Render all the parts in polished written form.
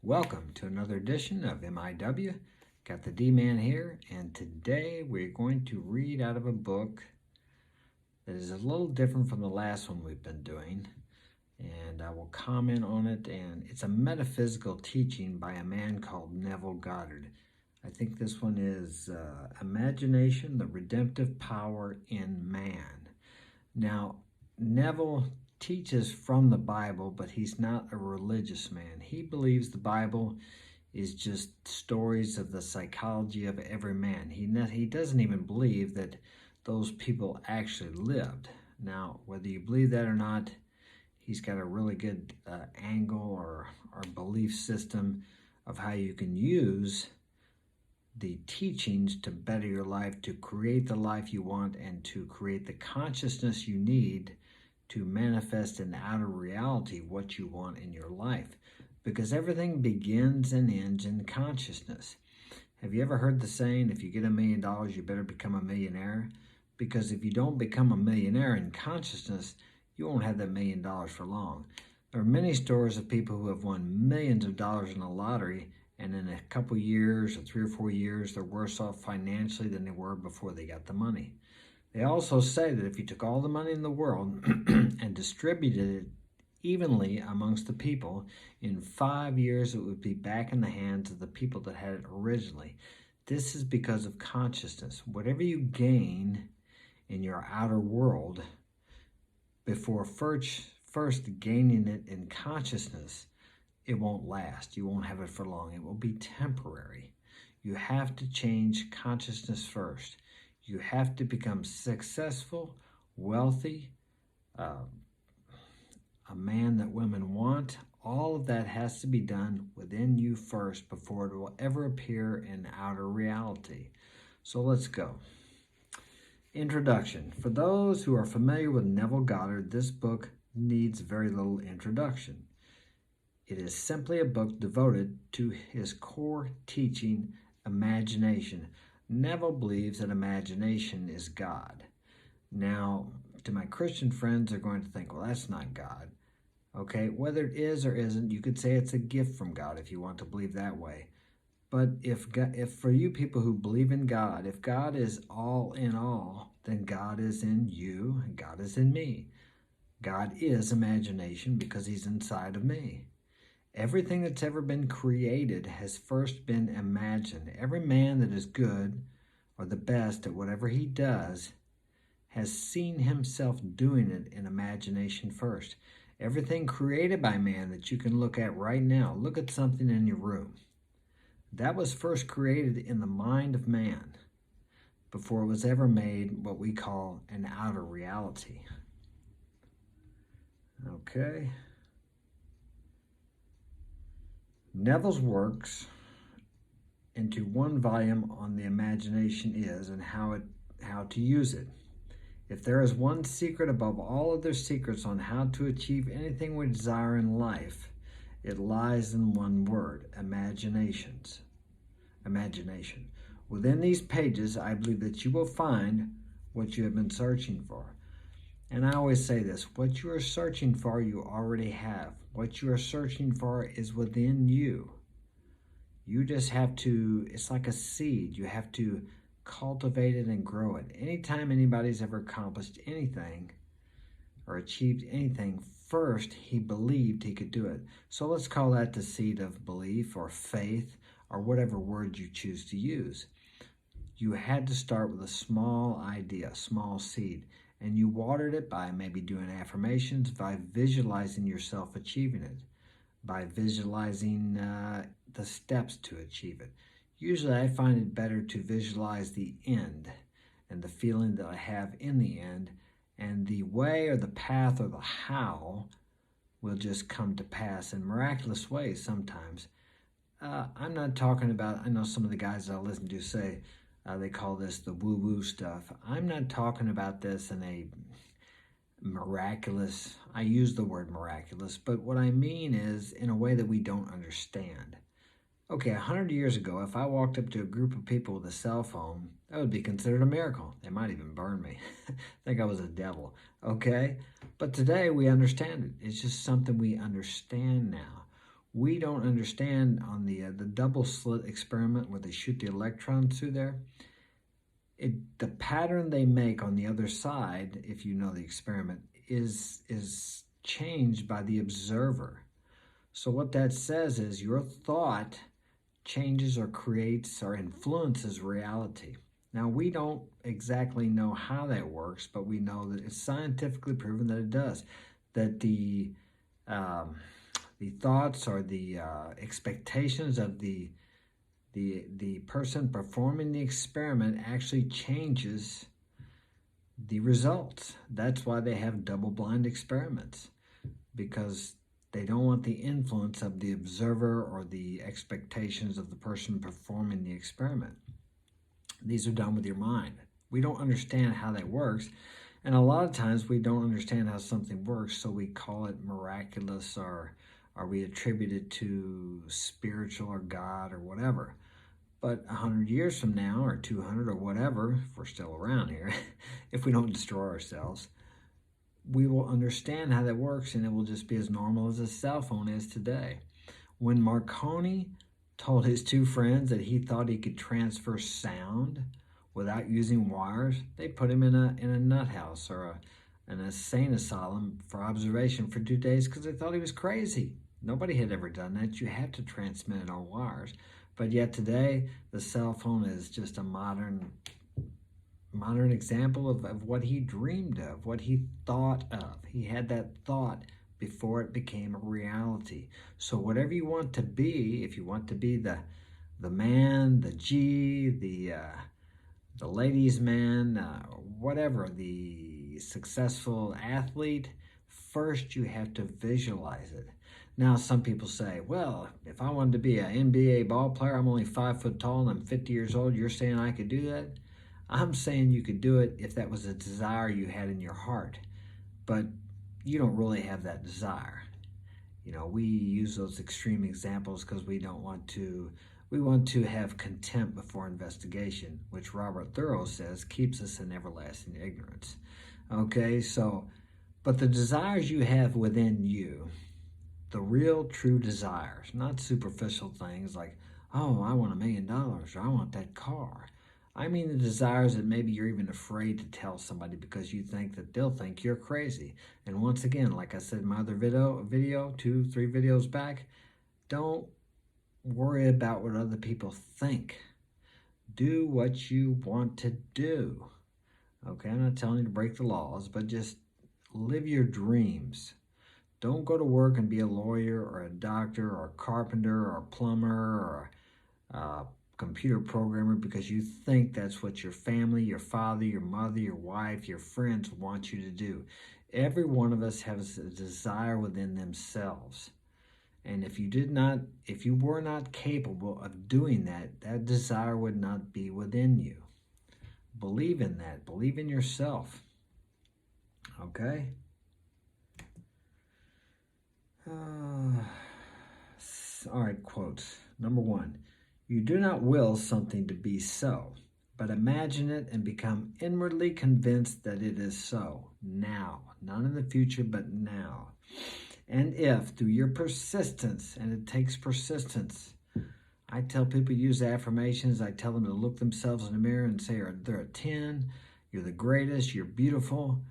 Welcome to another edition of MIW. Got the D-Man here, and today we're going to read out of a book that is a little different from the last one we've been doing, and I will comment on it. And it's a metaphysical teaching by a man called Neville Goddard. I think this one is Imagination, the Redemptive Power in Man. Now, Neville teaches from the Bible, but he's not a religious man. He believes the Bible is just stories of the psychology of every man. He doesn't even believe that those people actually lived. Now, whether you believe that or not, he's got a really good angle or belief system of how you can use the teachings to better your life, to create the life you want, and to create the consciousness you need to manifest in outer reality what you want in your life. Because everything begins and ends in consciousness. Have you ever heard the saying, if you get $1 million, you better become a millionaire? Because if you don't become a millionaire in consciousness, you won't have that $1 million for long. There are many stories of people who have won millions of dollars in the lottery, and in a couple years or 3 or 4 years, they're worse off financially than they were before they got the money. They also say that if you took all the money in the world and distributed it evenly amongst the people, in 5 years it would be back in the hands of the people that had it originally. This is because of consciousness. Whatever you gain in your outer world, before first gaining it in consciousness, it won't last. You won't have it for long. It will be temporary. You have to change consciousness first. You have to become successful, wealthy, a man that women want. All of that has to be done within you first before it will ever appear in outer reality. So let's go. Introduction. For those who are familiar with Neville Goddard, this book needs very little introduction. It is simply a book devoted to his core teaching, imagination. Neville believes that imagination is God. Now, to my Christian friends, they're going to think, well, that's not God. Okay, whether it is or isn't, you could say it's a gift from God if you want to believe that way. But if for you people who believe in God, if God is all in all, then God is in you and God is in me. God is imagination because he's inside of me. Everything that's ever been created has first been imagined. Every man that is good or the best at whatever he does has seen himself doing it in imagination first. Everything created by man that you can look at right now, look at something in your room. That was first created in the mind of man before it was ever made what we call an outer reality. Okay. Neville's works into one volume on the imagination is and how to use it. If there is one secret above all other secrets on how to achieve anything we desire in life, it lies in one word: imagination. Within these pages, I believe that you will find what you have been searching for. And I always say this, what you are searching for, you already have. What you are searching for is within you. You just have to, it's like a seed. You have to cultivate it and grow it. Anytime anybody's ever accomplished anything or achieved anything, first he believed he could do it. So let's call that the seed of belief or faith or whatever word you choose to use. You had to start with a small idea, a small seed. And you watered it by maybe doing affirmations, by visualizing yourself achieving it, by visualizing the steps to achieve it. Usually I find it better to visualize the end and the feeling that I have in the end, and the way or the path or the how will just come to pass in miraculous ways sometimes. I'm not talking about, I know some of the guys that I listen to say, they call this the woo-woo stuff. I'm not talking about this in a miraculous, I use the word miraculous, but what I mean is in a way that we don't understand. Okay, 100 years ago, if I walked up to a group of people with a cell phone, that would be considered a miracle. They might even burn me. Think I was a devil, okay? But today we understand it. It's just something we understand now. We don't understand on the double slit experiment where they shoot the electrons through there. The pattern they make on the other side, if you know the experiment, is changed by the observer. So what that says is your thought changes or creates or influences reality. Now, we don't exactly know how that works, but we know that it's scientifically proven that it does. That the thoughts or the expectations of the person performing the experiment actually changes the results. That's why they have double-blind experiments, because they don't want the influence of the observer or the expectations of the person performing the experiment. These are done with your mind. We don't understand how that works, and a lot of times we don't understand how something works, so we call it miraculous, or we attribute it to spiritual or God or whatever. But 100 years from now, or 200 or whatever, if we're still around here, if we don't destroy ourselves, we will understand how that works, and it will just be as normal as a cell phone is today. When Marconi told his two friends that he thought he could transfer sound without using wires, they put him in a nut house or an insane asylum for observation for 2 days because they thought he was crazy. Nobody had ever done that. You had to transmit it on wires. But yet today, the cell phone is just a modern example of what he dreamed of, what he thought of. He had that thought before it became a reality. So whatever you want to be, if you want to be the man, the G, the ladies' man, whatever, the successful athlete, first you have to visualize it. Now, some people say, well, if I wanted to be an NBA ball player, I'm only 5 foot tall and I'm 50 years old, you're saying I could do that? I'm saying you could do it if that was a desire you had in your heart, but you don't really have that desire. You know, we use those extreme examples because we want to have contempt before investigation, which Robert Thorough says keeps us in everlasting ignorance. Okay, so, but the desires you have within you, the real true desires, not superficial things like, oh, I want $1 million, or I want that car. I mean the desires that maybe you're even afraid to tell somebody because you think that they'll think you're crazy. And once again, like I said in my other video 2, 3 videos back, don't worry about what other people think. Do what you want to do. Okay, I'm not telling you to break the laws, but just live your dreams. Don't go to work and be a lawyer or a doctor or a carpenter or a plumber or a computer programmer because you think that's what your family, your father, your mother, your wife, your friends want you to do. Every one of us has a desire within themselves. And if you were not capable of doing that, that desire would not be within you. Believe in that. Believe in yourself. Okay? All right, quotes. Number 1, you do not will something to be so, but imagine it and become inwardly convinced that it is so, now. Not in the future, but now. And if, through your persistence, and it takes persistence, I tell people to use affirmations. I tell them to look themselves in the mirror and say they're a 10, you're the greatest, you're beautiful.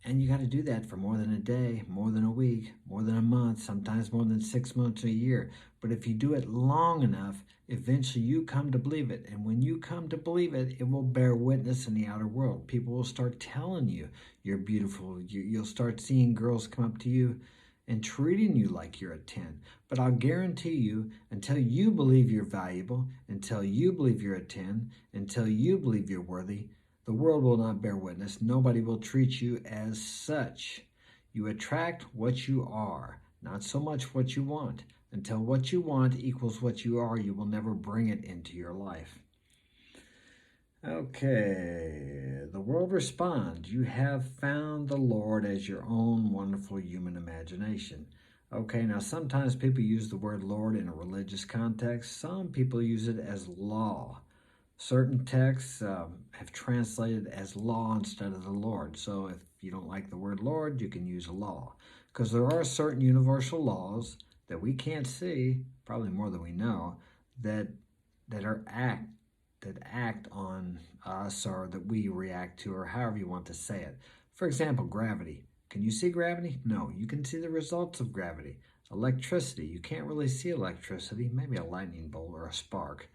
And you got to do that for more than a day, more than a week, more than a month, sometimes more than 6 months or a year. But if you do it long enough, eventually you come to believe it. And when you come to believe it, it will bear witness in the outer world. People will start telling you you're beautiful. You'll start seeing girls come up to you and treating you like you're a 10. But I'll guarantee you, until you believe you're valuable, until you believe you're a 10, until you believe you're worthy, the world will not bear witness. Nobody will treat you as such. You attract what you are, not so much what you want. Until what you want equals what you are, you will never bring it into your life. Okay, the world responds. You have found the Lord as your own wonderful human imagination. Okay, now sometimes people use the word Lord in a religious context. Some people use it as law. Certain texts have translated as law instead of the Lord. So if you don't like the word Lord, you can use law. Because there are certain universal laws that we can't see, probably more than we know, that that are act on us or that we react to, or however you want to say it. For example, gravity. Can you see gravity? No, you can see the results of gravity. Electricity, you can't really see electricity, maybe a lightning bolt or a spark.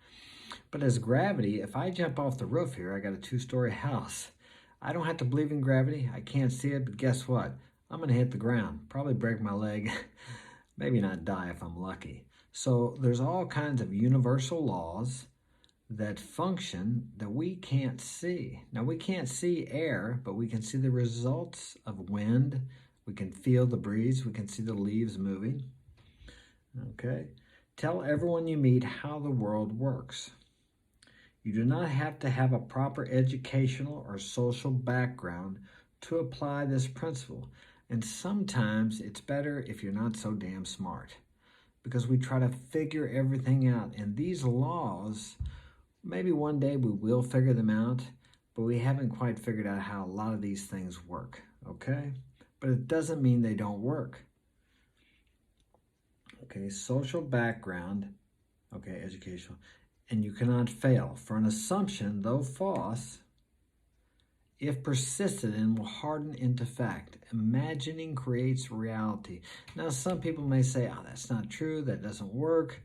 But as gravity, if I jump off the roof here, I got a 2-story house. I don't have to believe in gravity. I can't see it, but guess what? I'm going to hit the ground, probably break my leg, maybe not die if I'm lucky. So there's all kinds of universal laws that function that we can't see. Now, we can't see air, but we can see the results of wind. We can feel the breeze. We can see the leaves moving. Okay? Tell everyone you meet how the world works. You do not have to have a proper educational or social background to apply this principle. And sometimes it's better if you're not so damn smart, because we try to figure everything out. And these laws, maybe one day we will figure them out, but we haven't quite figured out how a lot of these things work, okay? But it doesn't mean they don't work. Okay, social background, okay, educational. And you cannot fail, for an assumption, though false, if persisted in, will harden into fact. Imagining creates reality. Now, some people may say, oh, that's not true, that doesn't work.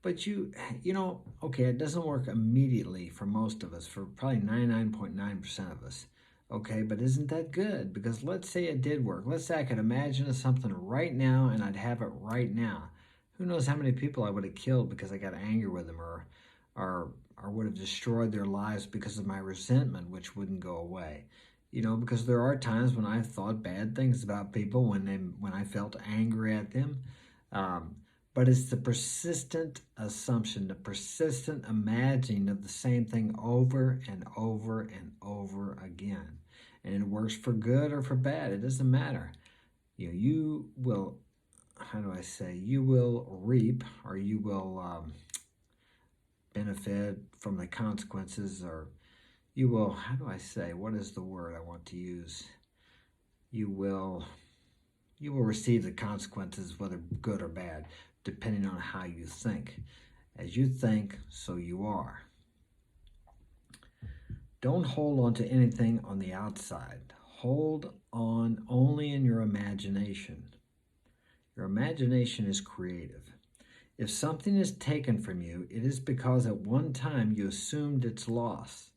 But you know, okay, it doesn't work immediately for most of us, for probably 99.9% of us. Okay, but isn't that good? Because let's say it did work. Let's say I could imagine something right now and I'd have it right now. Who knows how many people I would have killed because I got angry with them, or would have destroyed their lives because of my resentment, which wouldn't go away. You know, because there are times when I've thought bad things about people when I felt angry at them. But it's the persistent assumption, the persistent imagining of the same thing over and over and over again. And it works for good or for bad. It doesn't matter. You will, how do I say, you will reap, or you will benefit from the consequences, or you will, how do I say, what is the word I want to use? You will receive the consequences, whether good or bad, depending on how you think. As you think, so you are. Don't hold on to anything on the outside. Hold on only in your imagination. Your imagination is creative. If something is taken from you, it is because at one time you assumed its loss,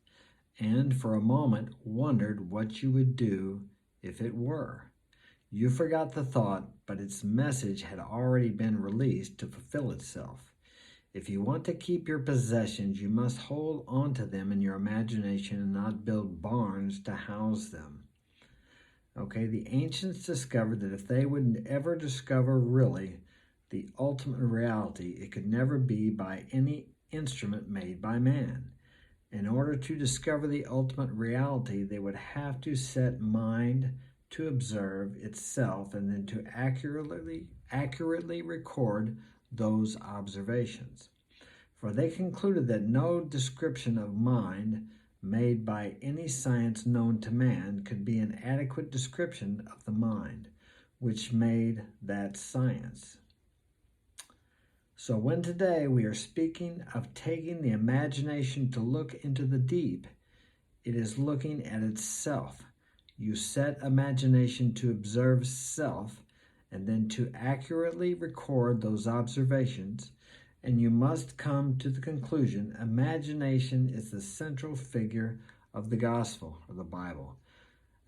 and for a moment wondered what you would do if it were. You forgot the thought, but its message had already been released to fulfill itself. If you want to keep your possessions, you must hold on to them in your imagination and not build barns to house them. Okay, the ancients discovered that if they would ever discover really the ultimate reality, it could never be by any instrument made by man. In order to discover the ultimate reality, they would have to set mind to observe itself and then to accurately record those observations. For they concluded that no description of mind made by any science known to man could be an adequate description of the mind, which made that science. So when today we are speaking of taking the imagination to look into the deep, it is looking at itself. You set imagination to observe self and then to accurately record those observations, and you must come to the conclusion imagination is the central figure of the gospel or the Bible.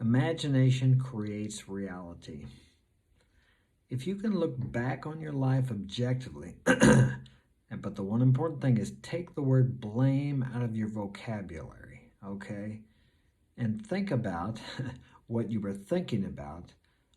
Imagination creates reality. If you can look back on your life objectively, but the one important thing is take the word blame out of your vocabulary, okay? And think about what you were thinking about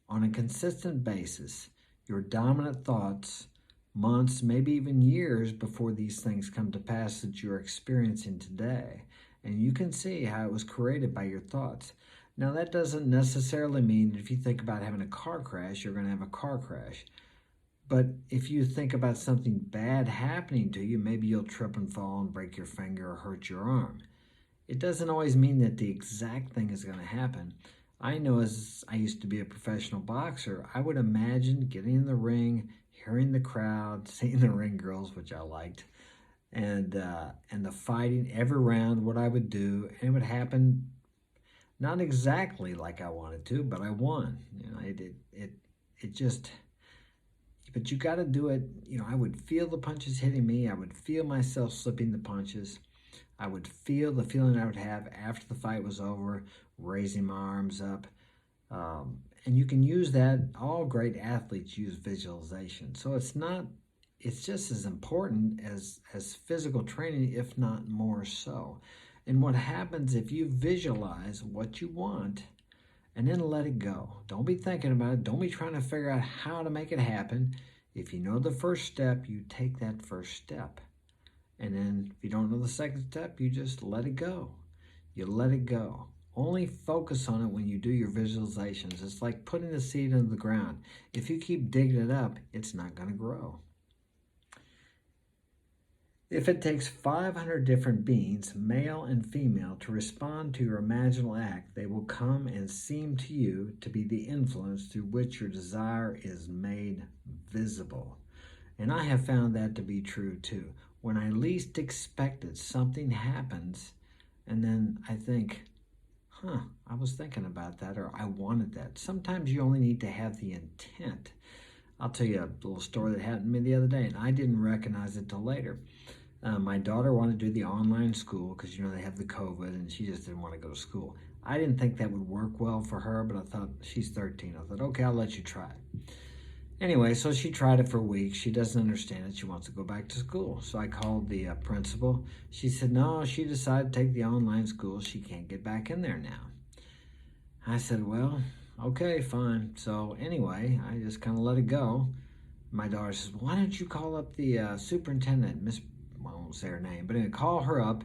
on a consistent basis, your dominant thoughts, months, maybe even years before these things come to pass that you're experiencing today. And you can see how it was created by your thoughts. Now, that doesn't necessarily mean that if you think about having a car crash, you're going to have a car crash. But if you think about something bad happening to you, maybe you'll trip and fall and break your finger or hurt your arm. It doesn't always mean that the exact thing is going to happen. I know, as I used to be a professional boxer, I would imagine getting in the ring, hearing the crowd, seeing the ring girls, which I liked, and the fighting every round, what I would do, and it would happen not exactly like I wanted to, but I won. You know, it just. But you got to do it. You know, I would feel the punches hitting me. I would feel myself slipping the punches. I would feel the feeling I would have after the fight was over, raising my arms up. And you can use that. All great athletes use visualization. So it's just as important as physical training, if not more so. And what happens if you visualize what you want and then let it go? Don't be thinking about it. Don't be trying to figure out how to make it happen. If you know the first step, you take that first step. And then if you don't know the second step, you just let it go. You let it go. Only focus on it when you do your visualizations. It's like putting the seed into the ground. If you keep digging it up, it's not going to grow. If it takes 500 different beings, male and female, to respond to your imaginal act, they will come and seem to you to be the influence through which your desire is made visible. And I have found that to be true too. When I least expect it, something happens, and then I think, I was thinking about that, or I wanted that. Sometimes you only need to have the intent. I'll tell you a little story that happened to me the other day, and I didn't recognize it till later. My daughter wanted to do the online school because, you know, they have the COVID, and she just didn't want to go to school. I didn't think that would work well for her, but I thought, she's 13. I thought, okay, I'll let you try it. Anyway, so she tried it for a week. She doesn't understand it. She wants to go back to school. So I called the principal. She said, no, she decided to take the online school. She can't get back in there now. I said, well, okay, fine. So anyway, I just kind of let it go. My daughter says, why don't you call up the superintendent, Miss, well, I won't say her name, but anyway, call her up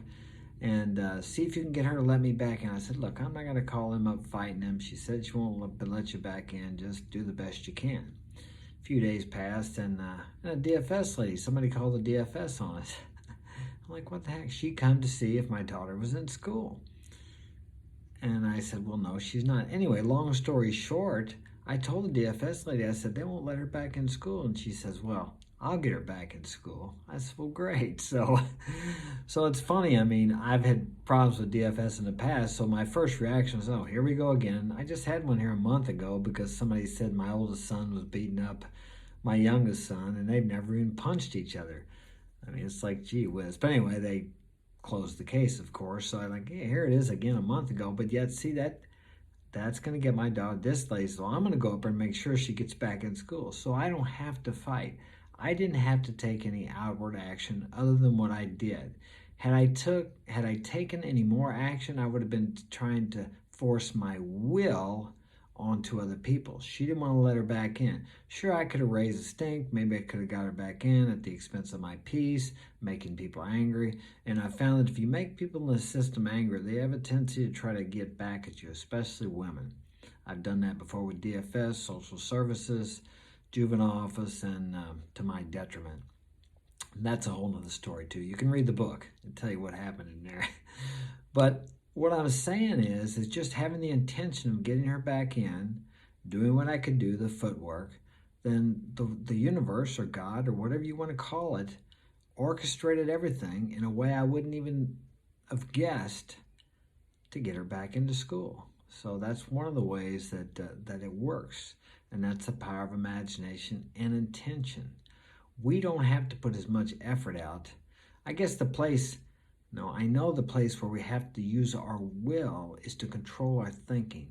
and see if you can get her to let me back in. I said, look, I'm not going to call him up fighting him. She said she won't let you back in. Just do the best you can. A few days passed, and a DFS lady, somebody called the DFS on us. I'm like, what the heck? She come to see if my daughter was in school. And I said, well, no, she's not. Anyway, long story short, I told the DFS lady, I said, they won't let her back in school. And she says, well, I'll get her back in school. I said, well, great. So it's funny. I mean, I've had problems with DFS in the past. So my first reaction was, oh, here we go again. I just had one here a month ago because somebody said my oldest son was beating up my youngest son, and they've never even punched each other. I mean, it's like, gee whiz. But anyway, they closed the case, of course. So I'm like, yeah, here it is again a month ago. But yet, see, that's going to get my dog displaced. So I'm going to go up and make sure she gets back in school. So I don't have to fight. I didn't have to take any outward action other than what I did. Had I taken any more action, I would have been trying to force my will onto other people. She didn't want to let her back in. Sure, I could have raised a stink. Maybe I could have got her back in at the expense of my peace, making people angry. And I found that if you make people in the system angry, they have a tendency to try to get back at you, especially women. I've done that before with DFS, social services, juvenile office, and to my detriment. That's a whole other story too. You can read the book and tell you what happened in there. But what I'm saying is just having the intention of getting her back in, doing what I could do, the footwork, then the universe or God or whatever you want to call it, orchestrated everything in a way I wouldn't even have guessed to get her back into school. So that's one of the ways that it works. And that's the power of imagination and intention. We don't have to put as much effort out. I guess I know the place where we have to use our will is to control our thinking,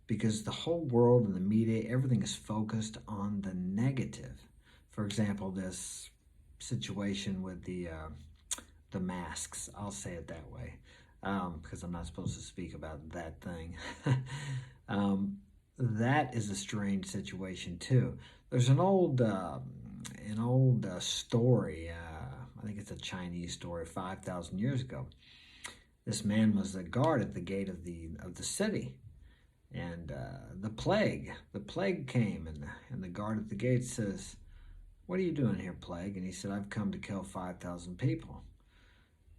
because the whole world and the media, everything is focused on the negative. For example, this situation with the masks, I'll say it that way, because I'm not supposed to speak about that thing. That is a strange situation too. There's an old story. I think it's a Chinese story. 5,000 years ago, this man was a guard at the gate of the city, and the plague came, and the guard at the gate says, "What are you doing here, plague?" And he said, "I've come to kill 5,000 people."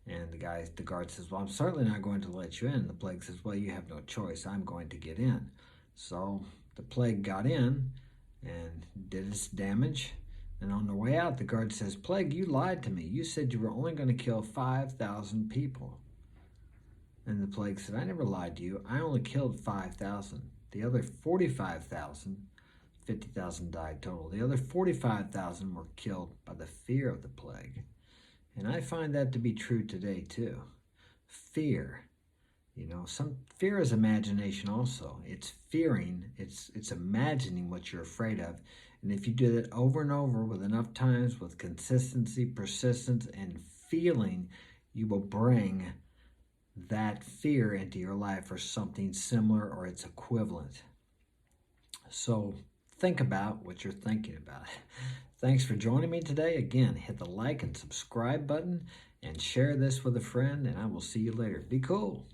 And the guard says, "Well, I'm certainly not going to let you in." The plague says, "Well, you have no choice. I'm going to get in." So the plague got in and did its damage. And on the way out, the guard says, Plague, you lied to me. You said you were only going to kill 5,000 people. And the plague said, I never lied to you. I only killed 5,000. The other 45,000, 50,000 died total. The other 45,000 were killed by the fear of the plague. And I find that to be true today too. Fear. You know, some fear is imagination also. It's fearing, it's imagining what you're afraid of. And if you do that over and over with enough times, with consistency, persistence, and feeling, you will bring that fear into your life or something similar or its equivalent. So think about what you're thinking about. Thanks for joining me today. Again, hit the like and subscribe button and share this with a friend, and I will see you later. Be cool.